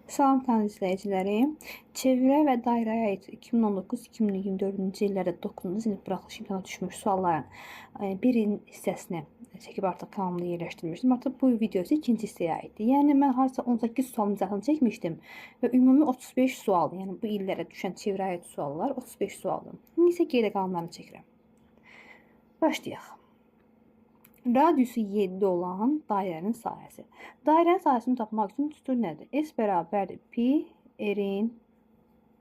Salam tanrı izləyiciləri. Çevrə və dairəyə aid 2019-2024-cü illərdə 9-cu sinif buraxılış imtahana düşmüş sualların bir hissəsini çəkib artıq kanalımda yerləşdirmişdim. Artıq bu video isə ikinci hissəyə aiddir. Yəni mən harca 18 sualın izahını çəkmişdim və ümumi 35 sual, yəni bu illərə düşən çevrəyə aid suallar 35 sualdır. İndi isə geridə qalanlarını çəkirəm. Başlayaq. Radiusu 7 olan dairənin sahəsi. Dairənin sahəsini tapmaq üçün düstur nədir? S bərabərdir pi r-in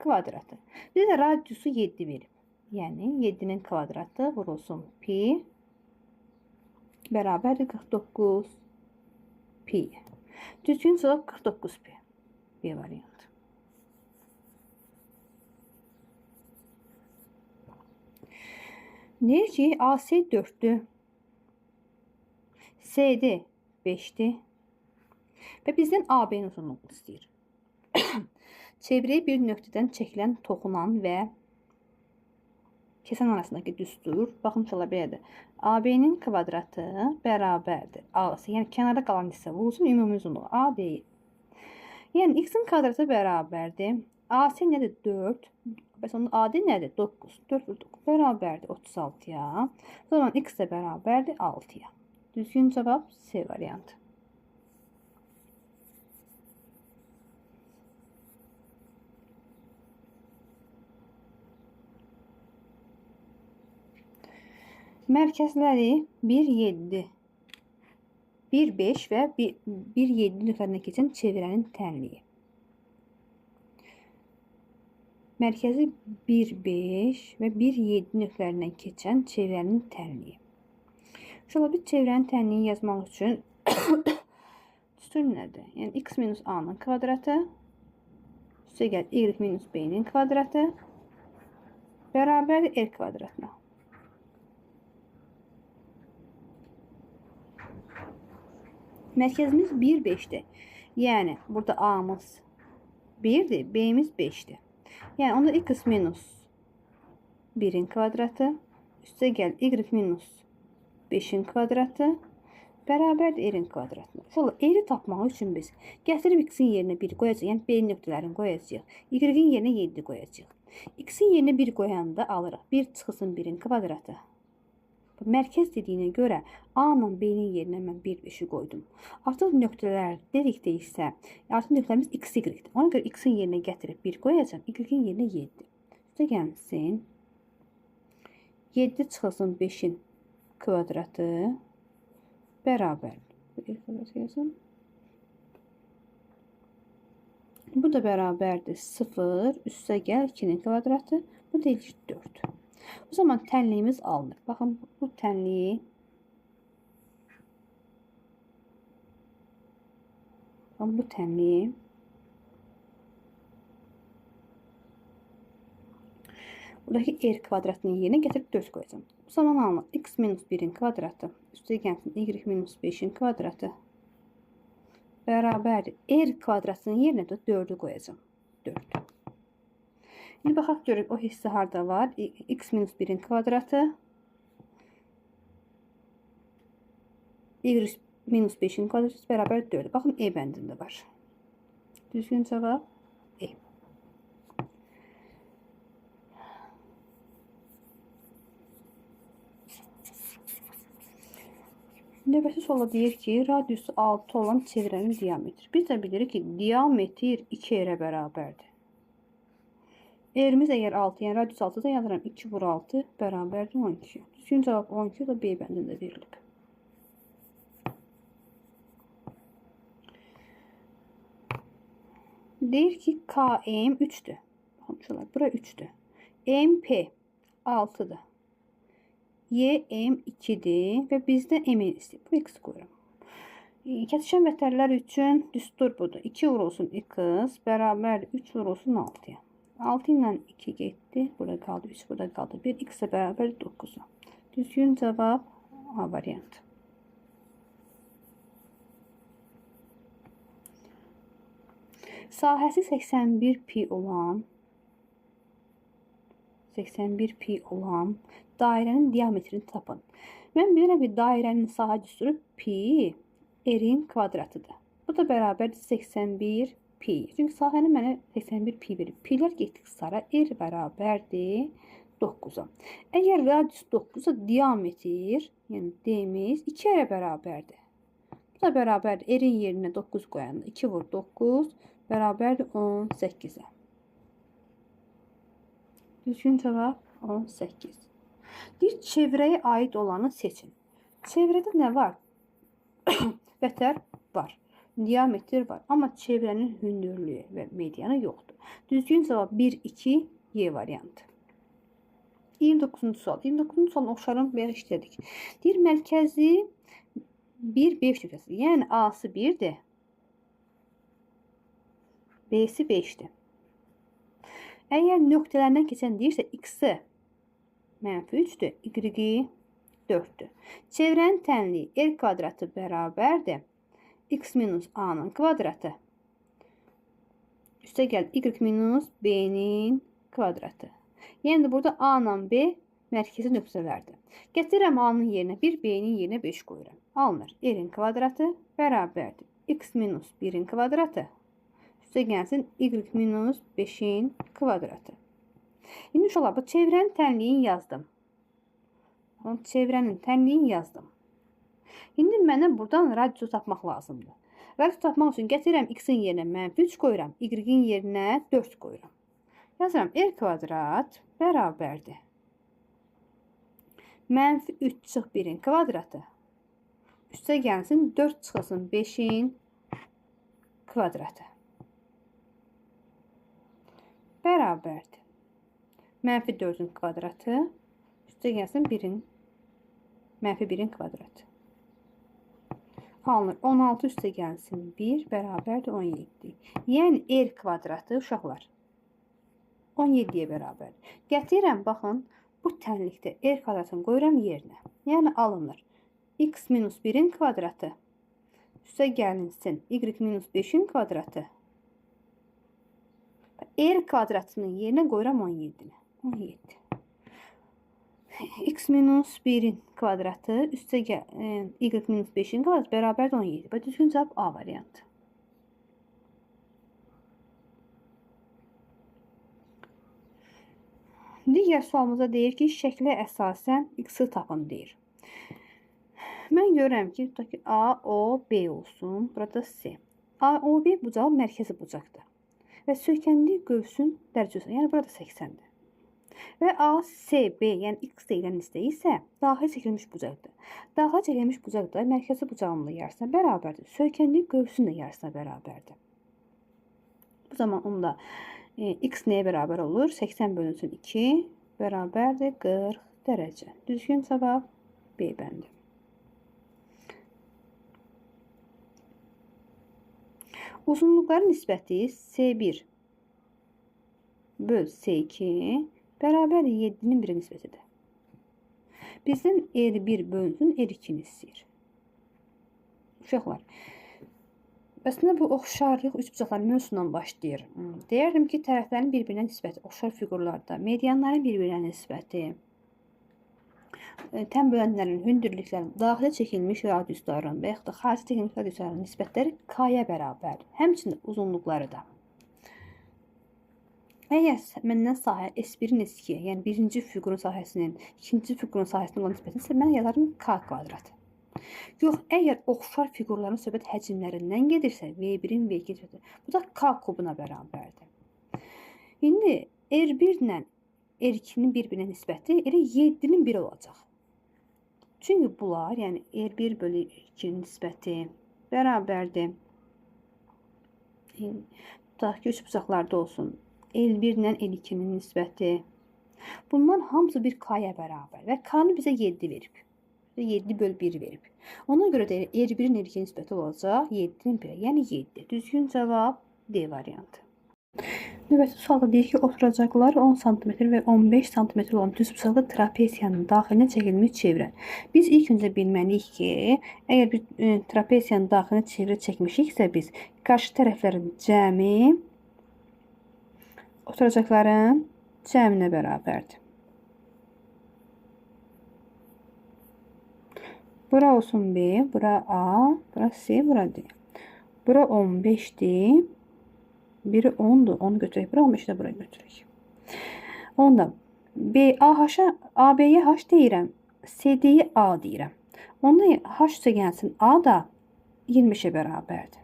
kvadratı. Bizə radiusu 7 verib. Yəni 7-nin kvadratı vurulsun pi bərabərdir 49 pi. Düzgün cavab 49 pi. B variantı. Deyir ki, AC 4'dür. CD 5'dir. Və bizdən AB-nin uzunluğunu istəyir. Çevrəyə bir nöqtədən çəkilən toxunan və kəsən arasındakı düstur, baxın ola belədir. AB-nin kvadratı bərabərdir AC. Yəni kənarda qalan hissə vurulsun ümumi uzunluğu A deyil. Yəni x-in kvadratı bərabərdir. AC nədir? 4. Bəs onun AD nədir? 9. 4 bölü 9 bərabərdir 36-ya. O zaman x də bərabərdir 6-ya. Düzgün cavab C variantı. Mərkəzləri 1, 7, 1, 5 və 1, 7 nöqtələrindən keçən çevrənin tənliyi. Mərkəzi 1, 5 və 1, 7 nöqtələrindən keçən çevrənin tənliyi. Şöyle bir çevrənin tənliyi yazmaq üçün düstur nədir? Yəni x minus a-nın kvadratı üstə gəl y minus b-nin kvadratı bərabər r kvadratına. Mərkəzimiz 1, 5'dir. Yəni burada a-mız 1'dir, b-miz 5'dir. Yəni onda x minus 1'in kvadratı üstə gəl y minus 5'in kvadratı bərabərdir r-in kvadratına. Sonra r-i tapmaq üçün biz gətirib x-in yerinə 1 qoyacaq. Yəni b nöqtələrini qoyacaq. Y-in yerinə 7 qoyacaq. X-in yerinə 1 qoyanda alırıq. 1 çıxılsın 1'in kvadratı. Mərkəz dediyinə görə A-la B-nin yerinə mən 1, 5'i qoydum. Artıq nöqtələr dedikdə isə artıq nöqtəmiz x, y-dir. Ona görə x-in yerinə gətirib 1 qoyacaq. Y-in yerinə 7. Üstə gəlsin. 7 çıxılsın 5'in kvadratı bərabər. Bu da bərabərdir 0 üstə gəl 2'nin kvadratı. Bu da 4. O zaman tənliyimiz alınır. Baxın bu tənliyi buradakı r kvadratının yerinə gətirib 4 qoyacağım. Bu zaman alınır. X minus 1'in kvadratı üstə gəlsin y minus 5'in kvadratı bərabərdir. R kvadratının yerinə də 4'ü qoyacağım. 4. İndi baxaq görək o hissə harda var. X minus 1'in kvadratı y minus 5'in kvadratı bərabər 4. Baxın E bəndində var. Düzgün cavab E. Növbəti suala deyir ki, radiusu 6 olan çevrənin diametri. Biz də bilirik ki, diametr 2 r bərabərdir. Eğrimiz əgər 6, yəni radius 6'da yazıram 2 vur 6 bərabərdir 12. Düzgün cavab 12 da B bəndində verilib. Deyir ki, KM 3'dür. Baxın şöyle, bura 3'dür. MP 6'dır. YM 2'dir və bizdə M istəyir. Bu x qoyuram. Kəsişən vətərlər üçün düstur budur. 2 vurulsun x bərabər 3 vurulsun 6'ya. 6 ilə 2 getdi. Burada qaldı 3, burada qaldı 1. X-ə bərabər 9'a. Düzgün cavab A variantı. Sahəsi 81 pi olan dairənin diametrini tapın. Mən bilirəm ki, dairənin sahə düsturu pi r-in kvadratıdır. Bu da bərabərdir 81 pi. Çünki sahəni mənə 81 pi verir. Pi'lər getdik sara. R bərabərdir 9'a. Əgər radius 9'a diametr, yəni D'miz 2 bərabərdir. Bu da bərabərdir. R'in yerinə 9 qoyanda 2 vur 9 bərabərdir 18'ə. Düzgün cavab 18. Bir çevrəyə aid olanı seçin. Çevrədə nə var? Vətər var. Diametr var. Amma çevrənin hündürlüyü və medianı yoxdur. Düzgün cavab 1-2 Y variantı. 29-cu sual. 29-cu sualın oxşarını belə işlədik. Deyir, mərkəzi 1-5 nöqtəsi. Yəni A'sı 1-dir. B'si 5'dir. Əgər nöqtələrindən keçən deyirsə, X-i -3'dür, Y-i 4'dür. Çevrənin tənliyi R kvadratı bərabərdir. X minus A'nın kvadratı. Üstə gəl Y minus B'nin kvadratı. Yəni burada A ilə B mərkəzi nöqtələrdir. Gətirirəm A'nın yerinə 1, B'nin yerinə 5 qoyuram. Alınır. R'in kvadratı bərabərdir. X minus 1'in kvadratı. Üstə gəlsin Y minus 5'in kvadratı. İndi uşaqlar, bu çevrənin tənliyini yazdım. Çevrənin tənliyini yazdım. İndi mənə buradan radiusu tapmaq lazımdır. Radiusu tapmaq üçün gətirirəm X-in yerinə -3 qoyuram. Y-in yerinə 4 qoyuram. Yazıram R kvadrat bərabərdir. -3 çıx 1'in kvadratı. Üstə gəlsin 4 çıxılsın 5'in kvadratı. Bərabərdir. -4'ün kvadratı. Üstə gəlsin 1'in kvadratı. Alınır. 16 üstə gəlsin 1 bərabərdir 17. Yəni R kvadratı uşaqlar 17'ye bərabərdir. Gətirirəm, baxın, bu tənlikdə R kvadratını qoyuram yerinə. Yəni alınır. X minus 1'in kvadratı. Üstə gəlinsin Y minus 5'in kvadratı. R kvadratının yerinə qoyuram 17'ni. 17. X minus 1'in kvadratı üstə Y minus 5'in kvadratı bərabərdir 17. Bu düzgün cavab A variantı. Digər sualımıza deyir ki, şəklə əsasən X-i tapın deyir. Mən görürəm ki, tutaq ki A, O, B olsun. Burada C. A, O, B bucağı mərkəzi bucaqdır. Və söykəndiyi qövsün dərəcəsi, yəni burada 80'dir. Və A, C, B, yəni X deyilən listə isə daxil çəkilmiş bucaqdır. Daxil çəkilmiş bucaq da mərkəzi bucağının yarısına bərabərdir. Söykəndiyi qövsün də yarısına bərabərdir. Bu zaman onda X nəyə bərabər olur? 80 bölünsün 2 bərabərdir 40 dərəcə. Düzgün cavab B bəndi. Uzunluqların nisbəti C1 böl C2 bərabər 7'nin 1 nisbətidir. Bizdən R1 bölünsün R2'ni istəyir. Uşaqlar, əslində bu oxşarlıq üçbucaqlar mövzusundan başlayır. Deyərdim ki, tərəflərin bir-birinə nisbəti oxşar fiqurlarda, medianların bir-birinə nisbəti, təm bölənlərin, hündürlüklərin, daxilə çəkilmiş radiusların və yaxud da xarici çəkilmiş radiusların nisbətləri K-yə bərabərdir. Həmçinin uzunluqları da. Əgər məndən sahə S1-in S2-yə, yəni birinci fiqurun sahəsinin, ikinci fiqurun sahəsinin olan nisbəti isə mən yazarım K kvadrat. Yox, əgər oxşar fiqurların söhbət həcmlərindən gedirsə, V1-in V2 nisbəti, bu da K kubuna bərabərdir. İndi R1 ilə R2-nin bir-birinə nisbəti elə 7'nin 1 olacaq. Çünki bunlar, yəni R1 bölü 2'nin nisbəti bərabərdir. Tutaq ki, üç bucaqlarda olsun. L1 ilə L2'nin nisbəti. Bunların hamısı bir K'ya bərabər və K'nı bizə 7 verib. 7 böl 1 verib. Ona görə də R1'in L2'nin nisbəti olacaq 7'nin 1'ə, yəni 7. Düzgün cavab D variantı. Növbəti sualda deyir ki, oturacaqlar 10 cm və 15 cm olan düzbucaqlı trapesiyanın daxilinə çəkilmiş çevrə. Biz ilk öncə bilməliyik ki, əgər bir trapesiyanın daxilinə çevrə çəkmişiksə biz qarşı tərəflərin cəmi oturacaqların cəminə bərabərdir. Bura olsun B, bura A, bura C, bura D. Bura 15'dir. Biri 10'dur. 10'u götürək bura, 15-i də bura götürək. Onda AH-a AB-yə H deyirəm. CD-yə A deyirəm. Onda H üstə gəlsin A da 25-ə bərabərdir.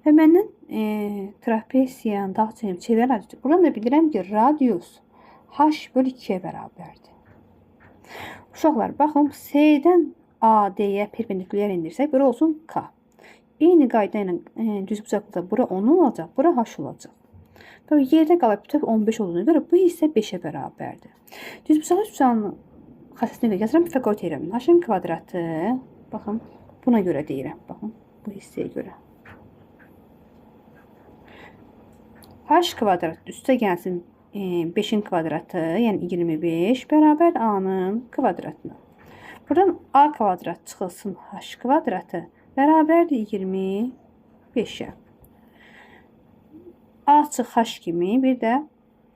Və məndən trapesiyanın dağ çevir radiusu. Buradan da bilirəm ki, radius H bölü 2-yə bərabərdir. Uşaqlar, baxın, C-dən AD-yə perpendikulyar indirsək, bura olsun K. Eyni qayda ilə düzbucaqlıda bura 10 olacaq, bura H olacaq. Tabii yerdə qalıb bütöv 15 olduğuna görə bu hissə 5-ə bərabərdir. Düzbucağın xəssəsinə görə yazıram, fəqət edirəm. H-ın kvadratı, baxın, buna görə deyirəm. Baxın, bu hissəyə görə. H kvadrat üstə gəlsin 5-in kvadratı, yəni 25, bərabər A-nın kvadratına. Buradan A kvadrat çıxılsın H kvadratı, bərabərdir 25-ə. A çıx H kimi, bir də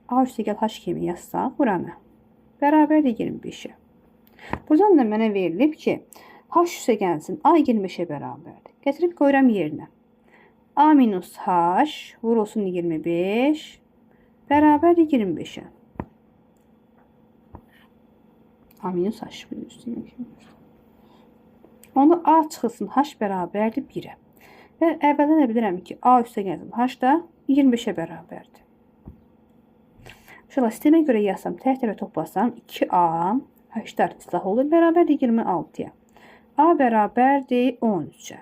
A üstə gəl H kimi yazsaq buranı. Bərabərdir 25-ə. Buradan da mənə verilib ki, H üstə gəlsin A 25-ə bərabərdir. Gətirib qoyuram yerinə. A minus H vurulsun 25 bərabərdir 25-ə. A minus H vurulsun 25. Onda A çıxılsın H bərabərdir 1-ə. Və əvvəldən də bilirəm ki, A üstə gəlsin H da 25-ə bərabərdir. Uşaqlar, sistemə görə yazsam, tərəfə toplasam 2A H-dar islah olur, bərabərdir 26-ya. A bərabərdir 13-ə.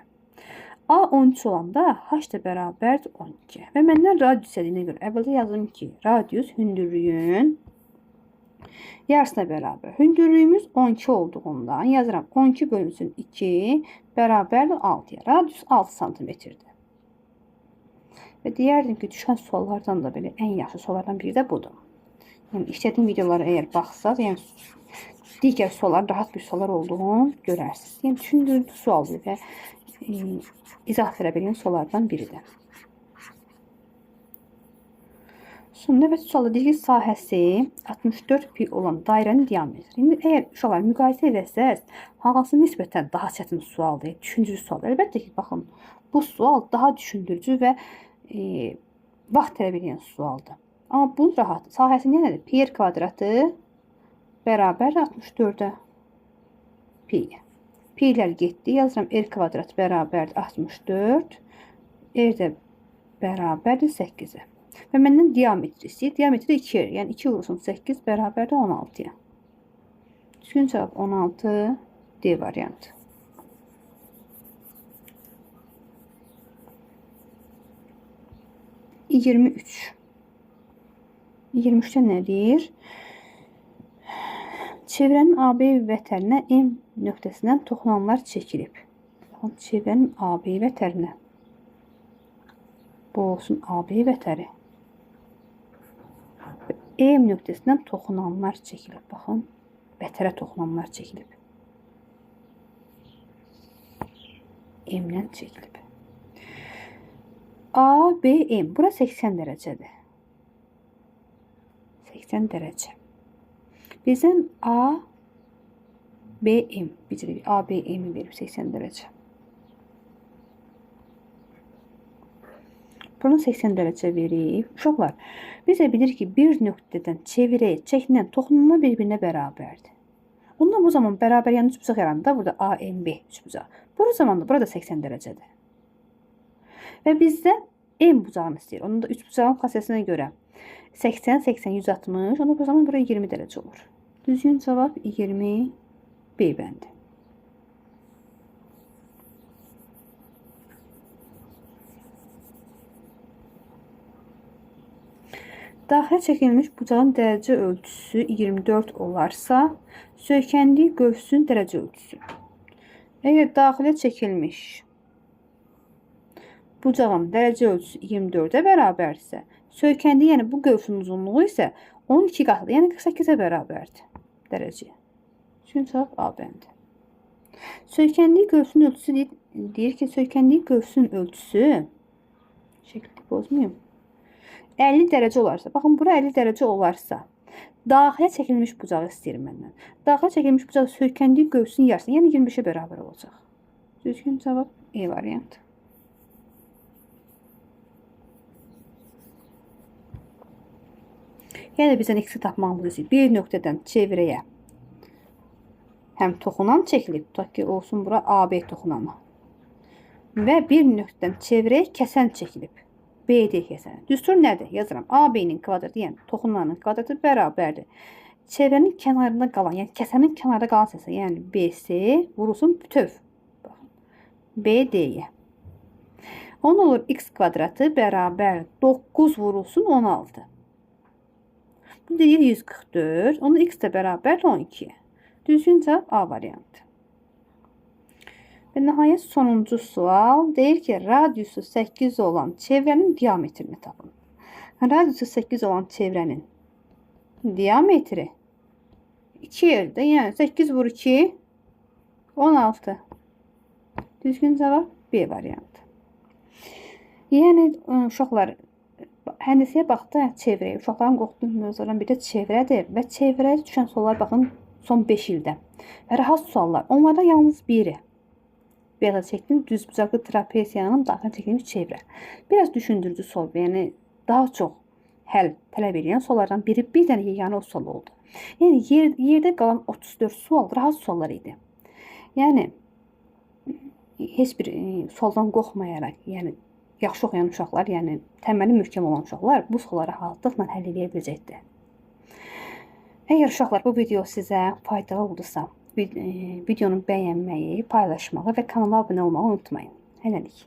A 13 olanda H da bərabərdir 12. Və məndən radius istədiyinə görə əvvəldə yazdım ki, radius hündürlüyün yarısına bərabər. Hündürlüyümüz 12 olduğundan yazıram 12 bölünsün 2 bərabərdir 6-ya. Radius 6 santimetrdir. Və deyərdim ki, düşən suallardan da belə ən yaxşı suallardan biri də budur. Yəni, işlədiyim videoları əgər baxsaq, yəni digər suallar, rahat bir suallar olduğunu görərsiniz. Yəni, düşündürücü sualdır və izah verə bilən suallardan biridir. Son növbəti sualda deyir ki, sahəsi 64 pi olan dairənin diametri. İndi əgər uşaqlar müqayisə edərsəz, hansı nisbətən daha çətin sualdır, düşündürücü sualdır. Əlbəttə ki, baxın, bu sual daha düşündürücü və vaxt tələb edən sualdır. Amma bu rahat. Sahəsi nədir? Pi r kvadratı bərabər 64-ə pi. Pi'lər getdi. Yazıram r kvadrat bərabərdir 64. R də bərabərdir 8-ə. Və məndən diametri istəyir. Diametri 2R. Yəni 2 vurulsun 8 bərabərdir 16-ya. Düzgün cavab 16 D variantı. $23. 23'te nədir? Çevrənin AB vətərinə M nöqtəsindən toxunanlar çəkilib. Çevrənin AB vətərinə. Bu olsun AB vətəri. M nöqtəsindən toxunanlar çəkilib. Baxın, vətərə toxunanlar çəkilib. M-dən çəkilib. ABM. Bura 80 dərəcədir. 80 dərəcə. Bizdən ABM. Bizə ABM-i verib 80 dərəcə. Bunu 80 dərəcə verib. Uşaqlar, bizə bilir ki, bir nöqtədən çevirəyə çəkindən toxunma bir-birinə bərabərdir. Bundan bu zaman bərabər yəni üçbucaq yaranında burada AMB üçbucaq. Bu zaman da burada 80 dərəcədir. Və bizdən M bucağını istəyir. Onun da üçbucağın xassəsinə görə 80, 80, 160. Onda bu zaman buraya 20 dərəcə olur. Düzgün cavab 20 B bəndi. Daxilə çəkilmiş bucağın dərəcə ölçüsü 24 olarsa, söykəndiyi qövsün dərəcə ölçüsü. Əgər daxilə çəkilmiş bucağın dərəcə ölçüsü 24-ə bərabərsə, söykəndiyi, yəni bu qövsün uzunluğu isə 12 qatlı, yəni 48-ə bərabərdir dərəcəyə. Çünki cavab A bəndi. Söykəndiyi qövsün ölçüsü deyir ki, söykəndiyi qövsün ölçüsü şəkli bozmayayım. 50 dərəcə olarsa, baxın, bura 50 dərəcə olarsa, daxilə çəkilmiş bucağı istəyir məndən. Daxilə çəkilmiş bucaq söykəndiyi qövsün yarısı, yəni 25-ə bərabər olacaq. Düzgün cavab E variantı. Gələ bizdən x-i tapmağımız üçün bir nöqtədən çevrəyə həm toxunan çəkilib, tutaq ki, olsun bura AB toxunanı. Və bir nöqtədən çevrəyə kəsən çəkilib. BD kəsəni. Düstur nədir? Yazıram. AB-nin kvadratı, yəni toxunanın kvadratı bərabərdir. Çevrənin kənarında qalan, yəni kəsənin kənarında qalan səsə, yəni BC vurulsun bütöv. BD-yə. 10 olur x kvadratı bərabər 9 vurulsun 16. Bu deyir 144. Onu x də bərabər 12. Düzgün cavab A variantı. Və nəhayət sonuncu sual deyir ki, radiusu 8 olan çevrənin diametrini tapın. Radiusu 8 olan çevrənin diametri 2 yerdə, yəni 8 vur 2 16. Düzgün cavab B variantı. Yəni uşaqlar həndəsəyə baxdı çevrəyə. Uşaqların qorxduğu mövzulardan biri də çevrədir və çevrəyə düşən suallar baxın son 5 ildə. Və rahat suallar. Onlardan yalnız biri. Belə çəkdim düzbucaqlı trapeziyanın daxilində çəkilmiş çevrə. Biraz düşündürücü sual, yəni daha çox həll tələb edən suallardan biri bir dənə yeganə o sual oldu. Yəni yerdə qalan 34 sual rahat suallar idi. Yəni heç bir sualdan qorxmayaraq, yəni yaxşı oxuyan uşaqlar, yəni təməli möhkəm olan uşaqlar bu sualları rahatlıqla həll edə biləcəkdir. Əgər uşaqlar bu video sizə faydalı oldusa, videonu bəyənməyi, paylaşmağı və kanala abunə olmağı unutmayın. Hələlik.